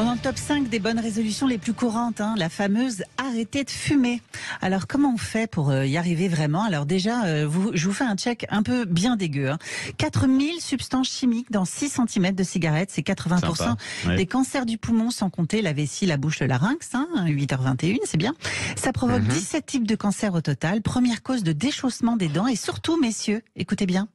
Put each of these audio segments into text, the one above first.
Bon, dans le top 5 des bonnes résolutions les plus courantes, la fameuse arrêter de fumer. Alors, comment on fait pour y arriver vraiment? Alors déjà, je vous fais un check un peu bien dégueu. 4000 substances chimiques dans 6 cm de cigarettes, c'est 80% des cancers du poumon, sans compter la vessie, la bouche, le larynx. 8h21, c'est bien. Ça provoque 17 types de cancers au total. Première cause de déchaussement des dents et surtout, messieurs, écoutez bien,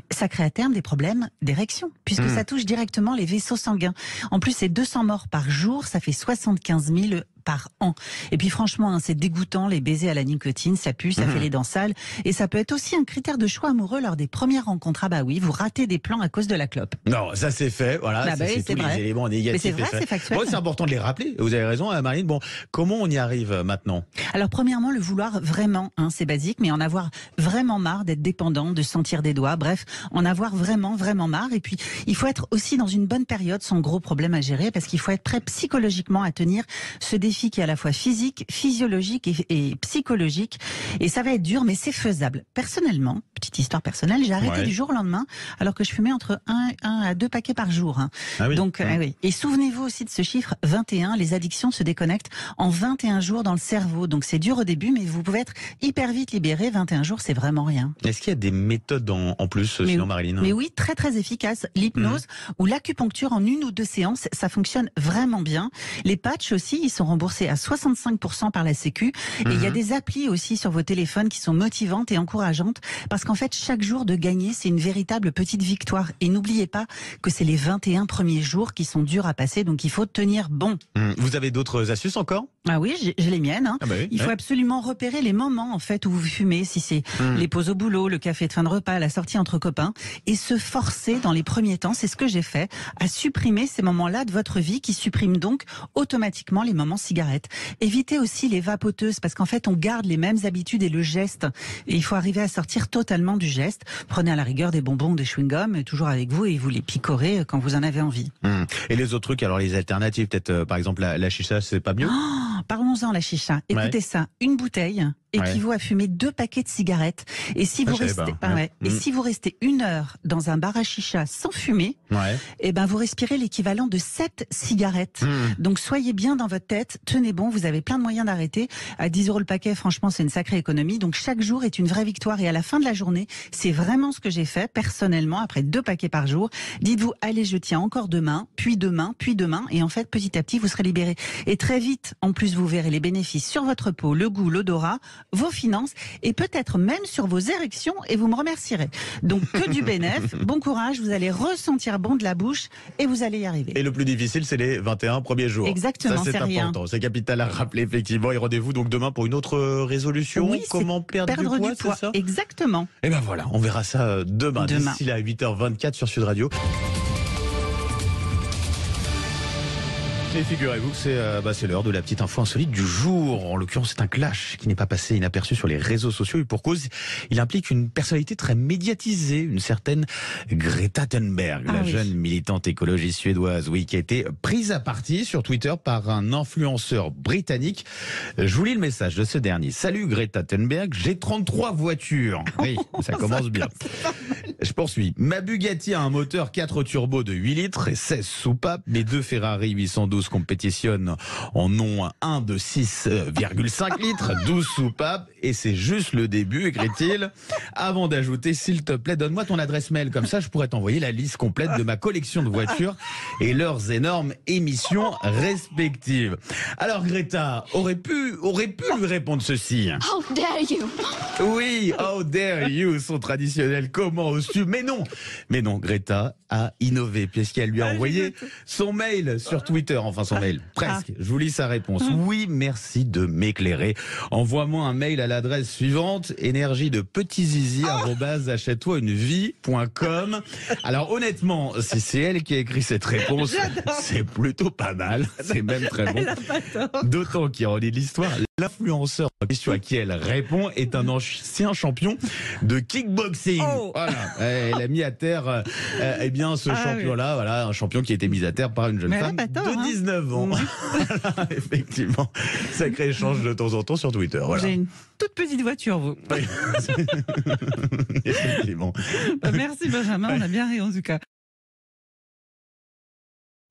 ça crée à terme des problèmes d'érection, puisque ça touche directement les vaisseaux sanguins. En plus, c'est 200 morts par jour, ça fait 75 000 par an. Et puis franchement, c'est dégoûtant, les baisers à la nicotine, ça pue, ça fait les dents sales. Et ça peut être aussi un critère de choix amoureux lors des premières rencontres. Ah bah oui, vous ratez des plans à cause de la clope. Non, ça c'est fait, voilà, c'est tous les éléments négatifs. Mais c'est vrai, c'est factuel. Bon, c'est important de les rappeler, vous avez raison Marine. Bon, comment on y arrive maintenant? Alors premièrement, le vouloir vraiment, c'est basique, mais en avoir vraiment marre d'être dépendant, de sentir des doigts, bref, en avoir vraiment marre. Et puis, il faut être aussi dans une bonne période, sans gros problème à gérer, parce qu'il faut être prêt psychologiquement à tenir ce défi qui est à la fois physique, physiologique et psychologique. Et ça va être dur, mais c'est faisable. Personnellement, petite histoire personnelle, j'ai arrêté du jour au lendemain, alors que je fumais entre 1 à 2 paquets par jour. Ah oui. Donc, oui. Et souvenez-vous aussi de ce chiffre 21, les addictions se déconnectent en 21 jours dans le cerveau. Donc c'est dur au début, mais vous pouvez être hyper vite libéré. 21 jours, c'est vraiment rien. Est-ce qu'il y a des méthodes en plus, sinon Marilyn? Mais oui, très efficace. L'hypnose ou l'acupuncture en 1 ou 2 séances, ça fonctionne vraiment bien. Les patchs aussi, ils sont remboursés à 65% par la Sécu. Et il y a des applis aussi sur vos téléphones qui sont motivantes et encourageantes, parce qu'en fait, chaque jour de gagner, c'est une véritable petite victoire. Et n'oubliez pas que c'est les 21 premiers jours qui sont durs à passer, donc il faut tenir bon. Vous avez d'autres astuces encore? Ah oui, j'ai les miennes. Il faut absolument repérer les moments en fait où vous fumez, si c'est les pauses au boulot, le café de fin de repas, la sortie entre copains, et se forcer dans les premiers temps, c'est ce que j'ai fait, à supprimer ces moments-là de votre vie qui suppriment donc automatiquement les moments cigarettes. Évitez aussi les vapoteuses, parce qu'en fait on garde les mêmes habitudes et le geste, et il faut arriver à sortir totalement du geste. Prenez à la rigueur des bonbons, des chewing-gums, toujours avec vous, et vous les picorez quand vous en avez envie. Et les autres trucs, alors les alternatives, peut-être par exemple la chicha, c'est pas mieux? Parlons-en, la chicha. Écoutez ça, une bouteille équivaut à fumer 2 paquets de cigarettes. Et si vous restez, et si vous restez 1 heure dans un bar à chicha sans fumer, et ben vous respirez l'équivalent de 7 cigarettes. Donc soyez bien dans votre tête, tenez bon, vous avez plein de moyens d'arrêter. À 10 € le paquet, franchement, c'est une sacrée économie. Donc chaque jour est une vraie victoire. Et à la fin de la journée, c'est vraiment ce que j'ai fait personnellement, après 2 paquets par jour. Dites-vous, allez, je tiens encore demain, puis demain, puis demain. Et en fait, petit à petit, vous serez libéré. Et très vite, en plus, vous verrez les bénéfices sur votre peau, le goût, l'odorat, vos finances et peut-être même sur vos érections, et vous me remercierez. Donc que du bénéf, bon courage, vous allez ressentir bon de la bouche et vous allez y arriver. Et le plus difficile, c'est les 21 premiers jours. Exactement, ça, c'est important. C'est capital à rappeler, effectivement. Et rendez-vous donc demain pour une autre résolution. Oui, comment perdre du poids, c'est ça? Exactement. Et ben voilà, on verra ça demain. D'ici là, à 8h24 sur Sud Radio. Et figurez-vous que c'est l'heure de la petite info insolite du jour. En l'occurrence, c'est un clash qui n'est pas passé inaperçu sur les réseaux sociaux. Et pour cause, il implique une personnalité très médiatisée, une certaine Greta Thunberg, la jeune militante écologiste suédoise, qui a été prise à partie sur Twitter par un influenceur britannique. Je vous lis le message de ce dernier. Salut Greta Thunberg, j'ai 33 voitures. Oui, ça commence bien. Je poursuis. Ma Bugatti a un moteur 4 turbo de 8 litres et 16 soupapes. Mes 2 Ferrari 812 compétitionnent en ont un de 6,5 litres, 12 soupapes. Et c'est juste le début, écrit-il. Avant d'ajouter, s'il te plaît, donne-moi ton adresse mail. Comme ça, je pourrais t'envoyer la liste complète de ma collection de voitures et leurs énormes émissions respectives. Alors Greta aurait pu lui répondre ceci. How dare you? Oui, how dare you, son traditionnel comment oses-tu. Mais non, Greta a innové puisqu'elle lui a envoyé son mail sur Twitter, enfin son mail, presque. Je vous lis sa réponse. Oui, merci de m'éclairer. Envoie-moi un mail à l'adresse suivante, énergie-de-petits-zizi@achète-toi-une-vie.com. Alors honnêtement, si c'est elle qui a écrit cette réponse, c'est plutôt pas mal. C'est même très bon. D'autant qu'ironie de l'histoire, l'influenceur en question à qui elle répond est un ancien champion de kickboxing. Voilà. Elle a mis à terre ce champion-là, voilà, un champion qui a été mis à terre par une jeune femme de 19 ans. Effectivement, sacré échange de temps en temps sur Twitter. Voilà. J'ai une toute petite voiture, vous. Oui. Effectivement. Merci Benjamin, on a bien ri en tout cas.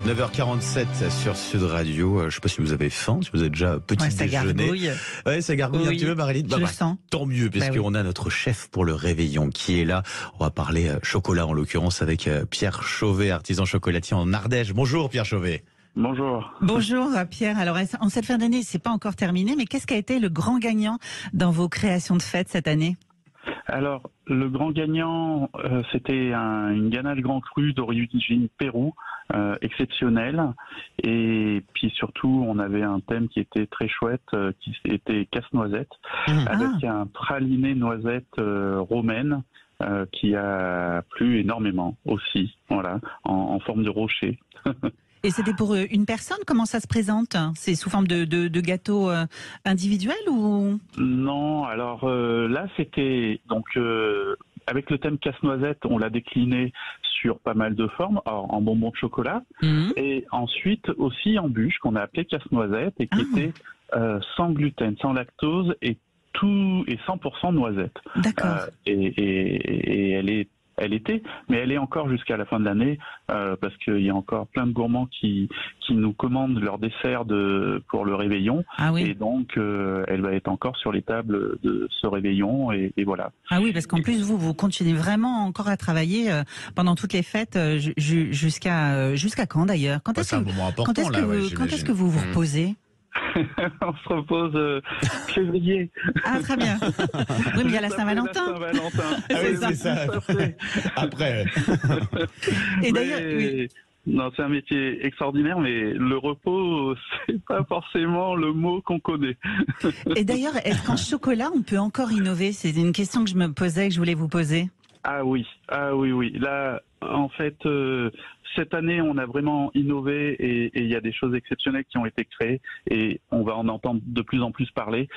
9h47 sur Sud Radio. Je sais pas si vous avez faim, si vous avez déjà petit ça déjeuner. Gargouille. Ouais, ça gargouille un petit peu, Marilyn. Je le sens. Tant mieux, puisqu'on a notre chef pour le réveillon qui est là. On va parler chocolat en l'occurrence avec Pierre Chauvet, artisan chocolatier en Ardèche. Bonjour Pierre Chauvet. Bonjour. Bonjour Pierre. Alors en cette fin d'année, c'est pas encore terminé, mais qu'est-ce qui a été le grand gagnant dans vos créations de fêtes cette année? Alors, le grand gagnant, c'était une ganache grand cru d'origine Pérou, exceptionnelle. Et puis surtout, on avait un thème qui était très chouette, qui était casse-noisette, avec un praliné noisette romaine, qui a plu énormément aussi, voilà, en forme de rocher. Et c'était pour une personne? Comment ça se présente? C'est sous forme de gâteau individuel ou? Non, alors là c'était donc avec le thème casse-noisette, on l'a décliné sur pas mal de formes, en bonbons de chocolat, et ensuite aussi en bûche qu'on a appelé casse-noisette et qui était sans gluten, sans lactose et 100% noisette. D'accord. Et elle était, mais elle est encore jusqu'à la fin de l'année parce qu'il y a encore plein de gourmands qui nous commandent leur dessert pour le réveillon. Ah oui. Et donc elle va être encore sur les tables de ce réveillon et voilà. Ah oui, parce qu'en plus vous continuez vraiment encore à travailler pendant toutes les fêtes jusqu'à quand d'ailleurs? C'est un moment important Quand est-ce que vous vous reposez? On se repose février. Ah, très bien. Oui, mais il y a la Saint-Valentin. Ah oui, c'est ça. Après. Et d'ailleurs, oui. Non, c'est un métier extraordinaire, mais le repos, c'est pas forcément le mot qu'on connaît. Et d'ailleurs, est-ce qu'en chocolat, on peut encore innover? C'est une question que je me posais et que je voulais vous poser. Ah oui. Là, en fait, cette année, on a vraiment innové et il y a des choses exceptionnelles qui ont été créées et on va en entendre de plus en plus parler.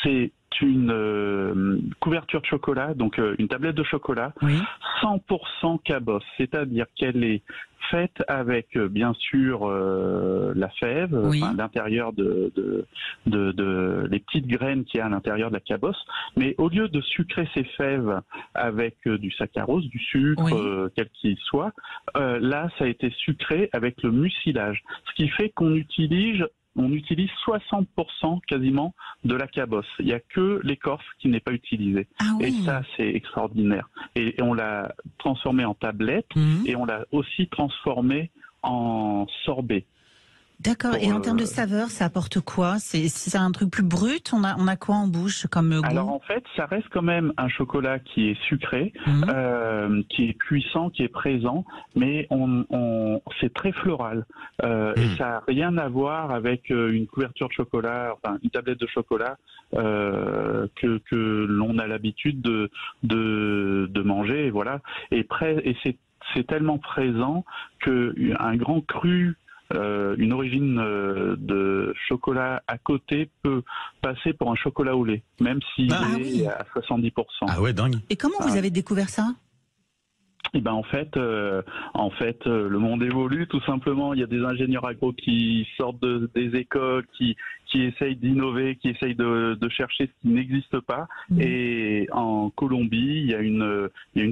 C'est une couverture de chocolat, donc une tablette de chocolat, 100% cabosse, c'est-à-dire qu'elle est faite avec bien sûr la fève, l'intérieur de les petites graines qu'il y a à l'intérieur de la cabosse, mais au lieu de sucrer ces fèves avec du saccharose, du sucre, quel qu'il soit, là ça a été sucré avec le mucilage, ce qui fait qu'on utilise 60% quasiment de la cabosse. Il n'y a que l'écorce qui n'est pas utilisée. Ah oui. Et ça, c'est extraordinaire. Et on l'a transformé en tablette et on l'a aussi transformé en sorbet. D'accord. Et en termes de saveur, ça apporte quoi? C'est un truc plus brut? On a quoi en bouche comme goût? Alors en fait, ça reste quand même un chocolat qui est sucré, qui est puissant, qui est présent, mais c'est très floral. Et ça n'a rien à voir avec une couverture de chocolat, enfin une tablette de chocolat que l'on a l'habitude de manger. Et voilà. Et c'est tellement présent qu'un grand cru, une origine de chocolat à côté peut passer pour un chocolat au lait, même s'il est à 70%. Ah ouais, dingue. Et comment vous avez découvert ça? Eh ben en fait, le monde évolue tout simplement. Il y a des ingénieurs agro qui sortent des écoles, qui essayent d'innover, qui essayent de chercher ce qui n'existe pas. Et en Colombie, il y a une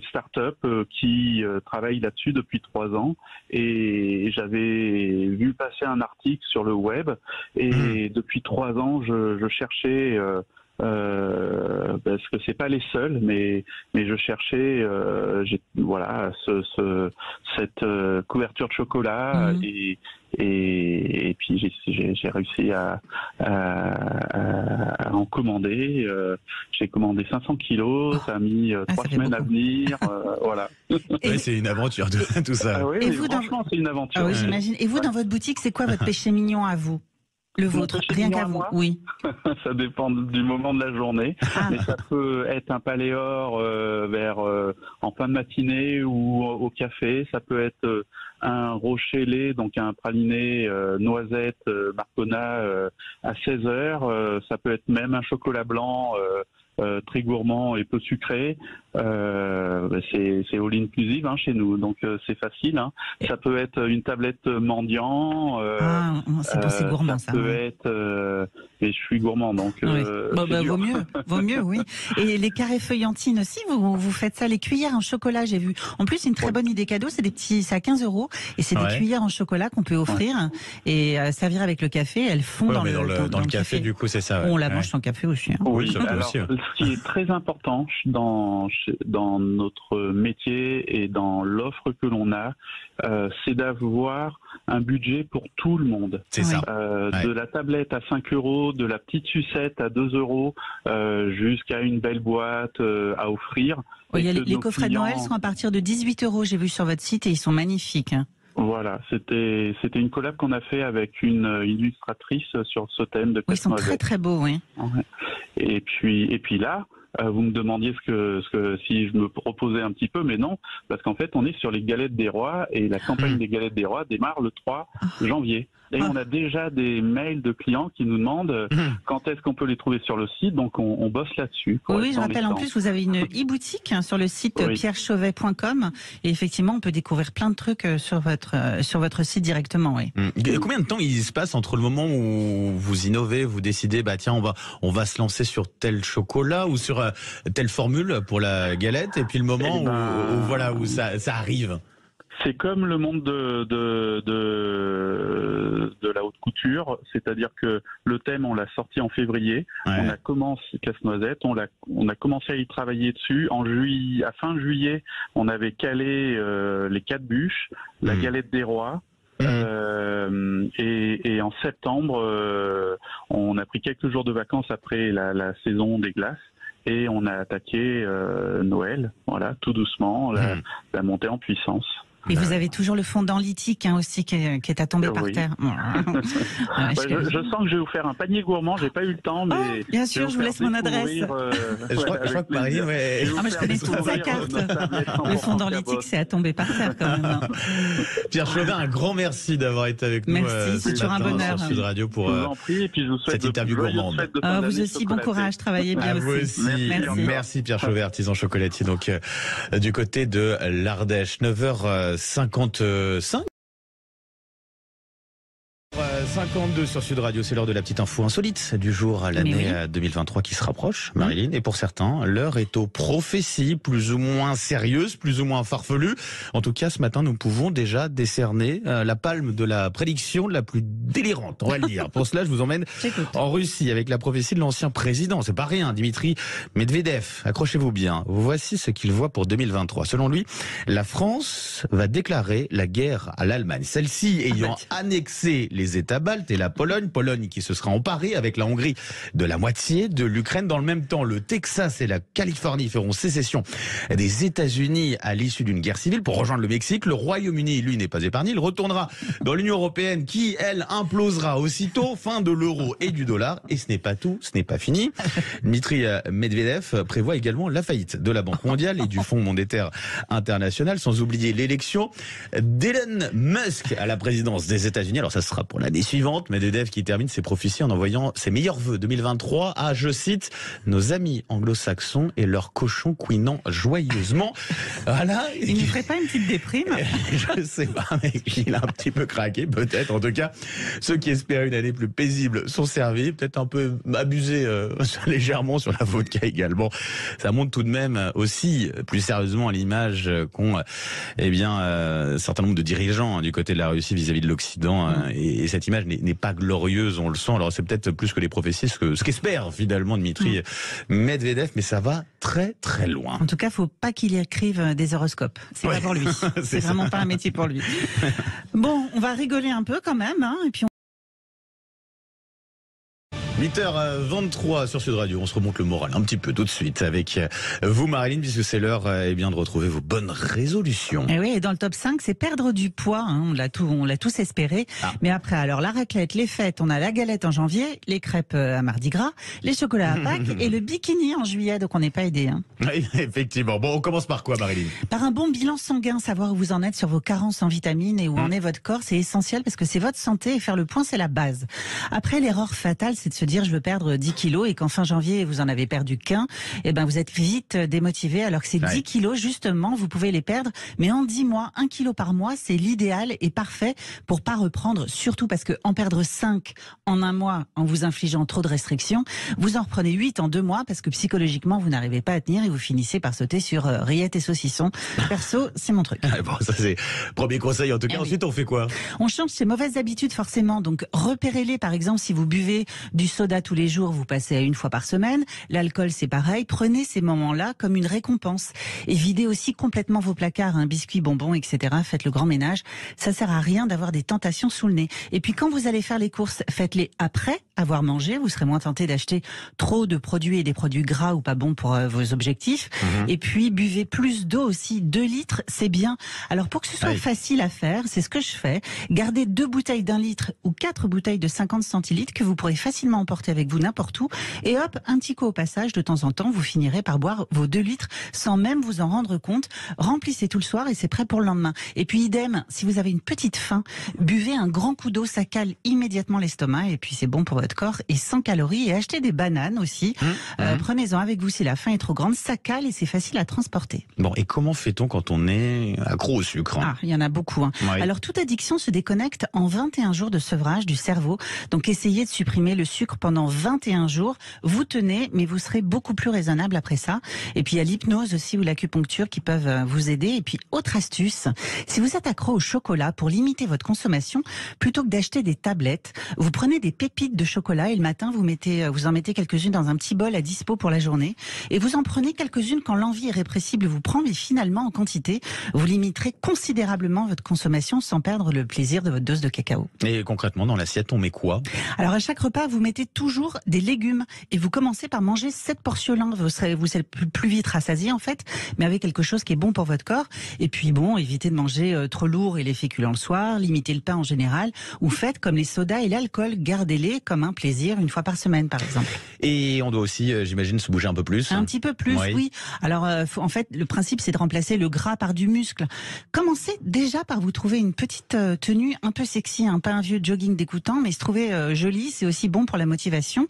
start-up qui travaille là-dessus depuis 3 ans. Et j'avais vu passer un article sur le web. Et depuis 3 ans, je cherchais. Parce que c'est pas les seuls, mais je cherchais cette couverture de chocolat et puis j'ai réussi à en commander. J'ai commandé 500 kilos, ça a mis 3 semaines à venir, voilà. Ouais, c'est une aventure tout ça. Ah oui, et vous, franchement, c'est une aventure. Ah oui, j'imagine. Et vous, dans votre boutique, c'est quoi votre péché mignon à vous? Le vôtre, rien qu'à vous, oui. Ça dépend du moment de la journée, mais ça peut être un paléor en fin de matinée ou au café. Ça peut être un rocher lait, donc un praliné noisette marcona à 16 heures. Ça peut être même un chocolat blanc très gourmand et peu sucré. C'est all inclusive chez nous, donc c'est facile. Ça peut être une tablette mendiant. C'est gourmand ça. Ça peut être mais je suis gourmand, donc Oui. c'est dur. Vaut mieux, oui. Et les carrés feuillantines aussi, vous faites ça, les cuillères en chocolat, j'ai vu. En plus, une très bonne idée cadeau, c'est c'est à 15 € et c'est des cuillères en chocolat qu'on peut offrir et servir avec le café. Elles font dans le café, du coup, c'est ça. On la mange sans café aussi. Hein. Oui, ça alors, aussi, ouais. ce qui est très important dans notre métier et dans l'offre que l'on a, c'est d'avoir un budget pour tout le monde. C'est ça. De la tablette à 5 €, de la petite sucette à 2 €, jusqu'à une belle boîte à offrir. Les coffrets de Noël sont à partir de 18 €, j'ai vu sur votre site, et ils sont magnifiques. Hein. Voilà, c'était une collab qu'on a fait avec une illustratrice sur ce thème de Ils sont très très beaux, oui. Et puis là, vous me demandiez si je me proposais un petit peu, mais non, parce qu'en fait, on est sur les Galettes des Rois et la campagne des Galettes des Rois démarre le 3 janvier. Et on a déjà des mails de clients qui nous demandent quand est-ce qu'on peut les trouver sur le site, donc on bosse là-dessus. Oui, je rappelle en plus, vous avez une e-boutique sur le site pierrechauvet.com et effectivement, on peut découvrir plein de trucs sur votre site directement. Oui. Combien de temps il se passe entre le moment où vous innovez, vous décidez, tiens, on va se lancer sur tel chocolat ou sur telle formule pour la galette, et puis le moment où ça arrive? C'est comme le monde de la haute couture, c'est-à-dire que le thème, on l'a sorti en février, on a commencé Casse-Noisette, on a commencé à y travailler dessus. À fin juillet, on avait calé les 4 bûches, la galette des rois. Et en septembre, on a pris quelques jours de vacances après la saison des glaces. Et on a attaqué Noël, voilà, tout doucement, la montée en puissance. Et vous avez toujours le fondant lithique aussi qui est à tomber par terre. Je sens que je vais vous faire un panier gourmand. J'ai pas eu le temps, mais bien sûr, je vous laisse mon adresse. Je crois que Marie, je connais toute sa carte. Le fondant lithique, c'est à tomber par terre quand même. Pierre Chauvet, un grand merci d'avoir été avec nous. Merci, c'est toujours un bonheur. Sur Sud Radio pour cette interview gourmande. Vous aussi, bon courage, travaillez bien aussi. Vous aussi. Merci Pierre Chauvet, artisan chocolatier, donc du côté de l'Ardèche. 9h55. 52 sur Sud Radio, c'est l'heure de la petite info insolite du jour à l'année 2023 qui se rapproche, Marilyn. Et pour certains, l'heure est aux prophéties plus ou moins sérieuses, plus ou moins farfelues. En tout cas, ce matin, nous pouvons déjà décerner la palme de la prédiction la plus délirante, on va le dire. Pour cela, je vous emmène en Russie avec la prophétie de l'ancien président. C'est pas rien, Dimitri Medvedev. Accrochez-vous bien. Voici ce qu'il voit pour 2023. Selon lui, la France va déclarer la guerre à l'Allemagne. Celle-ci ayant annexé les États baltes et la Pologne qui se sera emparée avec la Hongrie de la moitié de l'Ukraine. Dans le même temps, le Texas et la Californie feront sécession des États-Unis à l'issue d'une guerre civile pour rejoindre le Mexique. Le Royaume-Uni, lui, n'est pas épargné. Il retournera dans l'Union européenne qui, elle, implosera aussitôt. Fin de l'euro et du dollar. Et ce n'est pas tout, ce n'est pas fini. Dmitri Medvedev prévoit également la faillite de la Banque mondiale et du Fonds monétaire international, sans oublier l'élection d'Elon Musk à la présidence des États-Unis. Alors ça sera pour l'année suivante. Medvedev qui termine ses prophéties en envoyant ses meilleurs vœux 2023 à, je cite, nos amis anglo-saxons et leurs cochons couinant joyeusement. Voilà. Il ne ferait pas une petite déprime? Je sais pas, mais il a un petit peu craqué, peut-être. En tout cas, ceux qui espèrent une année plus paisible sont servis. Peut-être un peu abusé légèrement sur la vodka également. Ça montre tout de même aussi, plus sérieusement, à l'image qu'ont un certain nombre de dirigeants du côté de la Russie vis-à-vis de l'Occident. Et cette image n'est pas glorieuse, on le sent. Alors c'est peut-être plus que les prophéties, ce qu'espère finalement Dmitri Medvedev, mais ça va très très loin. En tout cas, faut pas qu'il écrive des horoscopes. C'est pas pour lui. C'est vraiment pas un métier pour lui. Bon, on va rigoler un peu quand même, et puis 8h23 sur Sud Radio. On se remonte le moral un petit peu tout de suite avec vous, Marilyn, puisque c'est l'heure de retrouver vos bonnes résolutions. Et oui, et dans le top 5, c'est perdre du poids. On l'a tous espéré. Mais après, alors la raclette, les fêtes, on a la galette en janvier, les crêpes à Mardi Gras, les chocolats à Pâques et le bikini en juillet. Donc on n'est pas aidé. Oui, effectivement. Bon, on commence par quoi, Marilyn? Par un bon bilan sanguin, savoir où vous en êtes sur vos carences en vitamines et où en est votre corps, c'est essentiel parce que c'est votre santé et faire le point, c'est la base. Après, l'erreur fatale, c'est de se se dire je veux perdre 10 kilos et qu'en fin janvier vous en avez perdu qu'un, et ben vous êtes vite démotivé, alors que ces 10 kilos justement vous pouvez les perdre, mais en 10 mois, 1 kilo par mois, c'est l'idéal et parfait pour pas reprendre, surtout parce que en perdre 5 en un mois en vous infligeant trop de restrictions, vous en reprenez 8 en 2 mois parce que psychologiquement vous n'arrivez pas à tenir et vous finissez par sauter sur rillettes et saucissons. Perso, c'est mon truc. Bon, ça c'est premier conseil en tout cas. Ensuite, on fait quoi? On change ses mauvaises habitudes forcément, donc repérez-les. Par exemple, si vous buvez du soda tous les jours, vous passez à 1 fois par semaine. L'alcool, c'est pareil. Prenez ces moments-là comme une récompense. Et videz aussi complètement vos placards, biscuits, bonbons, etc. Faites le grand ménage. Ça sert à rien d'avoir des tentations sous le nez. Et puis quand vous allez faire les courses, faites-les après avoir mangé. Vous serez moins tenté d'acheter trop de produits et des produits gras ou pas bons pour vos objectifs. Et puis buvez plus d'eau aussi. 2 litres, c'est bien. Alors pour que ce soit facile à faire, c'est ce que je fais. Gardez 2 bouteilles d'1 litre ou 4 bouteilles de 50 centilitres que vous pourrez facilement emporter avec vous n'importe où. Et hop, un petit coup au passage, de temps en temps, vous finirez par boire vos 2 litres sans même vous en rendre compte. Remplissez tout le soir et c'est prêt pour le lendemain. Et puis idem, si vous avez une petite faim, buvez un grand coup d'eau, ça cale immédiatement l'estomac et puis c'est bon pour votre corps et 100 calories. Et achetez des bananes aussi. Prenez-en avec vous si la faim est trop grande, ça cale et c'est facile à transporter. Bon, et comment fait-on quand on est accro au sucre? Ah, il y en a beaucoup. Alors toute addiction se déconnecte en 21 jours de sevrage du cerveau. Donc essayez de supprimer le sucre pendant 21 jours. Vous tenez, mais vous serez beaucoup plus raisonnable après ça. Et puis il y a l'hypnose aussi ou l'acupuncture qui peuvent vous aider. Et puis autre astuce, si vous êtes accro au chocolat, pour limiter votre consommation, plutôt que d'acheter des tablettes, vous prenez des pépites de chocolat et le matin vous en mettez quelques-unes dans un petit bol à dispo pour la journée. Et vous en prenez quelques-unes quand l'envie irrépressible vous prend, mais finalement en quantité, vous limiterez considérablement votre consommation sans perdre le plaisir de votre dose de cacao. Et concrètement, dans l'assiette, on met quoi? Alors à chaque repas, vous mettez toujours des légumes et vous commencez par manger 7 portions. Vous serez plus vite rassasié en fait, mais avec quelque chose qui est bon pour votre corps. Et puis bon, évitez de manger trop lourd et les féculents le soir, limitez le pain en général, ou faites comme les sodas et l'alcool, gardez-les comme un plaisir 1 fois par semaine par exemple. Et on doit aussi, j'imagine, se bouger un peu plus. Un petit peu plus, oui. Alors en fait, le principe c'est de remplacer le gras par du muscle. Commencez déjà par vous trouver une petite tenue un peu sexy, pas un vieux jogging dégoûtant, mais se trouver jolie, c'est aussi bon pour la motivation.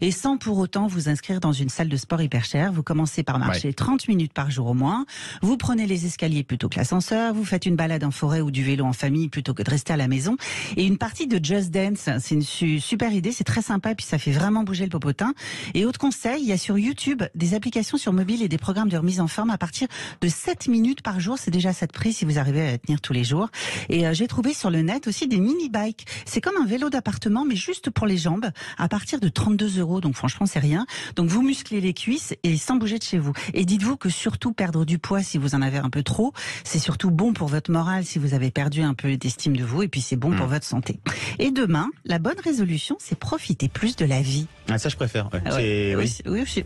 Et sans pour autant vous inscrire dans une salle de sport hyper chère. Vous commencez par marcher 30 minutes par jour au moins. Vous prenez les escaliers plutôt que l'ascenseur. Vous faites une balade en forêt ou du vélo en famille plutôt que de rester à la maison. Et une partie de Just Dance, c'est une super idée, c'est très sympa et puis ça fait vraiment bouger le popotin. Et autre conseil, il y a sur YouTube des applications sur mobile et des programmes de remise en forme à partir de 7 minutes par jour. C'est déjà ça de prix si vous arrivez à tenir tous les jours. Et j'ai trouvé sur le net aussi des mini-bikes. C'est comme un vélo d'appartement, mais juste pour les jambes, à partir de 32 €. Donc franchement, c'est rien. Donc vous musclez les cuisses et sans bouger de chez vous. Et dites-vous que surtout perdre du poids si vous en avez un peu trop, c'est surtout bon pour votre morale si vous avez perdu un peu d'estime de vous. Et puis c'est bon pour votre santé. Et demain, la bonne résolution, c'est profiter plus de la vie. Ah, ça je préfère. Oui,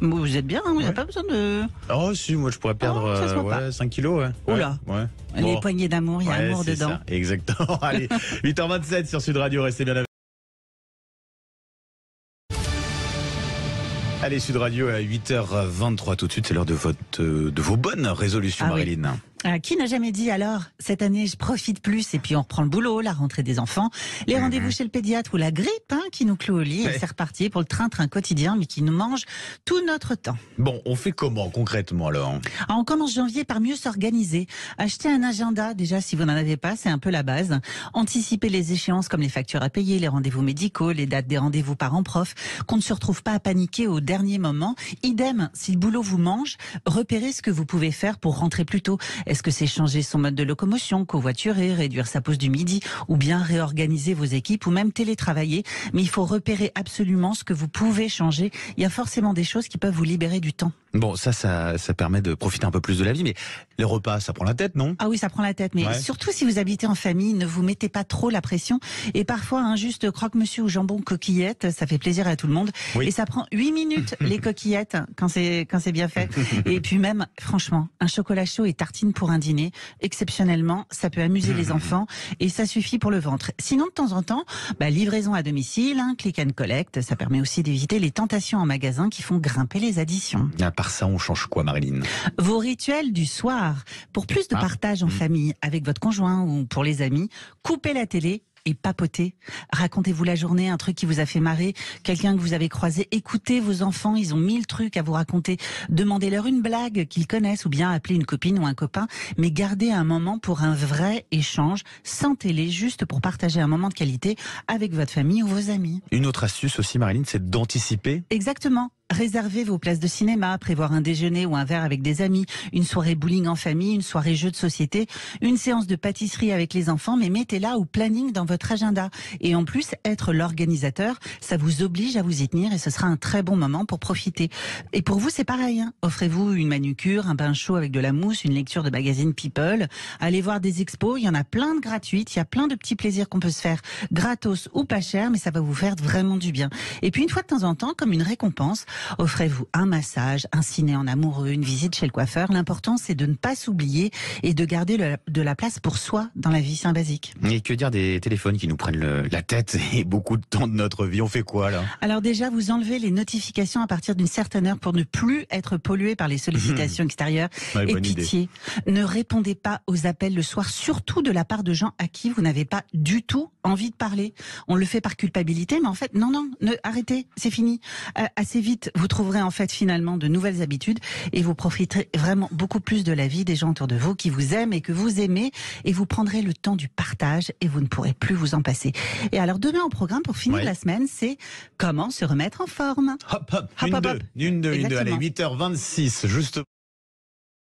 vous êtes bien, vous n'avez pas besoin de... Oh si, moi je pourrais perdre 5 kilos. Oula. Les poignées d'amour, il y a amour dedans. Ça. Exactement. Allez, 8h27 sur Sud Radio, restez bien avec. Allez, Sud Radio à 8h23 tout de suite, c'est l'heure de vos bonnes résolutions, Marilyn. Qui n'a jamais dit alors, cette année je profite plus et puis on reprend le boulot, la rentrée des enfants, les rendez-vous chez le pédiatre ou la grippe qui nous cloue au lit et c'est reparti pour le train-train quotidien mais qui nous mange tout notre temps. Bon, on fait comment concrètement alors? On commence janvier par mieux s'organiser. Acheter un agenda déjà si vous n'en avez pas, c'est un peu la base. Anticiper les échéances comme les factures à payer, les rendez-vous médicaux, les dates des rendez-vous parents-prof, qu'on ne se retrouve pas à paniquer au dernier moment. Idem, si le boulot vous mange, repérez ce que vous pouvez faire pour rentrer plus tôt. Est-ce que c'est changer son mode de locomotion, covoiturer, réduire sa pause du midi, ou bien réorganiser vos équipes, ou même télétravailler? Mais il faut repérer absolument ce que vous pouvez changer. Il y a forcément des choses qui peuvent vous libérer du temps. Bon, ça permet de profiter un peu plus de la vie, mais les repas, ça prend la tête, non? Ah oui, ça prend la tête, mais surtout si vous habitez en famille, ne vous mettez pas trop la pression. Et parfois, un juste croque-monsieur ou jambon coquillette, ça fait plaisir à tout le monde. Et ça prend 8 minutes, les coquillettes, quand c'est bien fait. Et puis même, franchement, un chocolat chaud et tartine pour un dîner, exceptionnellement, ça peut amuser les enfants et ça suffit pour le ventre. Sinon, de temps en temps, livraison à domicile, click and collect, ça permet aussi d'éviter les tentations en magasin qui font grimper les additions. À part ça, on change quoi, Marilyn? Vos rituels du soir. Pour plus de partage en famille avec votre conjoint ou pour les amis, coupez la télé et papotez. Racontez-vous la journée, un truc qui vous a fait marrer, quelqu'un que vous avez croisé. Écoutez vos enfants, ils ont 1000 trucs à vous raconter. Demandez-leur une blague qu'ils connaissent ou bien appelez une copine ou un copain. Mais gardez un moment pour un vrai échange, sans télé, juste pour partager un moment de qualité avec votre famille ou vos amis. Une autre astuce aussi, Marilyn, c'est d'anticiper. Exactement. Réservez vos places de cinéma, prévoir un déjeuner ou un verre avec des amis, une soirée bowling en famille, une soirée jeu de société, une séance de pâtisserie avec les enfants, mais mettez-la au planning dans votre agenda. Et en plus, être l'organisateur, ça vous oblige à vous y tenir et ce sera un très bon moment pour profiter. Et pour vous, c'est pareil, hein. Offrez-vous une manucure, un bain chaud avec de la mousse, une lecture de magazine People. Allez voir des expos, il y en a plein de gratuites, il y a plein de petits plaisirs qu'on peut se faire gratos ou pas cher, mais ça va vous faire vraiment du bien. Et puis une fois de temps en temps, comme une récompense, offrez-vous un massage, un ciné en amoureux, une visite chez le coiffeur. L'important, c'est de ne pas s'oublier et de garder de la place pour soi dans la vie, c'est un basique. Et que dire des téléphones qui nous prennent la tête et beaucoup de temps de notre vie? On fait quoi là? Alors déjà, vous enlevez les notifications à partir d'une certaine heure pour ne plus être pollué par les sollicitations extérieures. Ouais, Et bonne pitié, ne répondez pas aux appels le soir, surtout de la part de gens à qui vous n'avez pas du tout envie de parler. On le fait par culpabilité, mais en fait, non, arrêtez, c'est fini. Assez vite, vous trouverez en fait finalement de nouvelles habitudes et vous profiterez vraiment beaucoup plus de la vie des gens autour de vous qui vous aiment et que vous aimez, et vous prendrez le temps du partage et vous ne pourrez plus vous en passer. Et alors demain au programme pour finir la semaine, c'est comment se remettre en forme. Hop, hop, une, deux, allez, 8h26, juste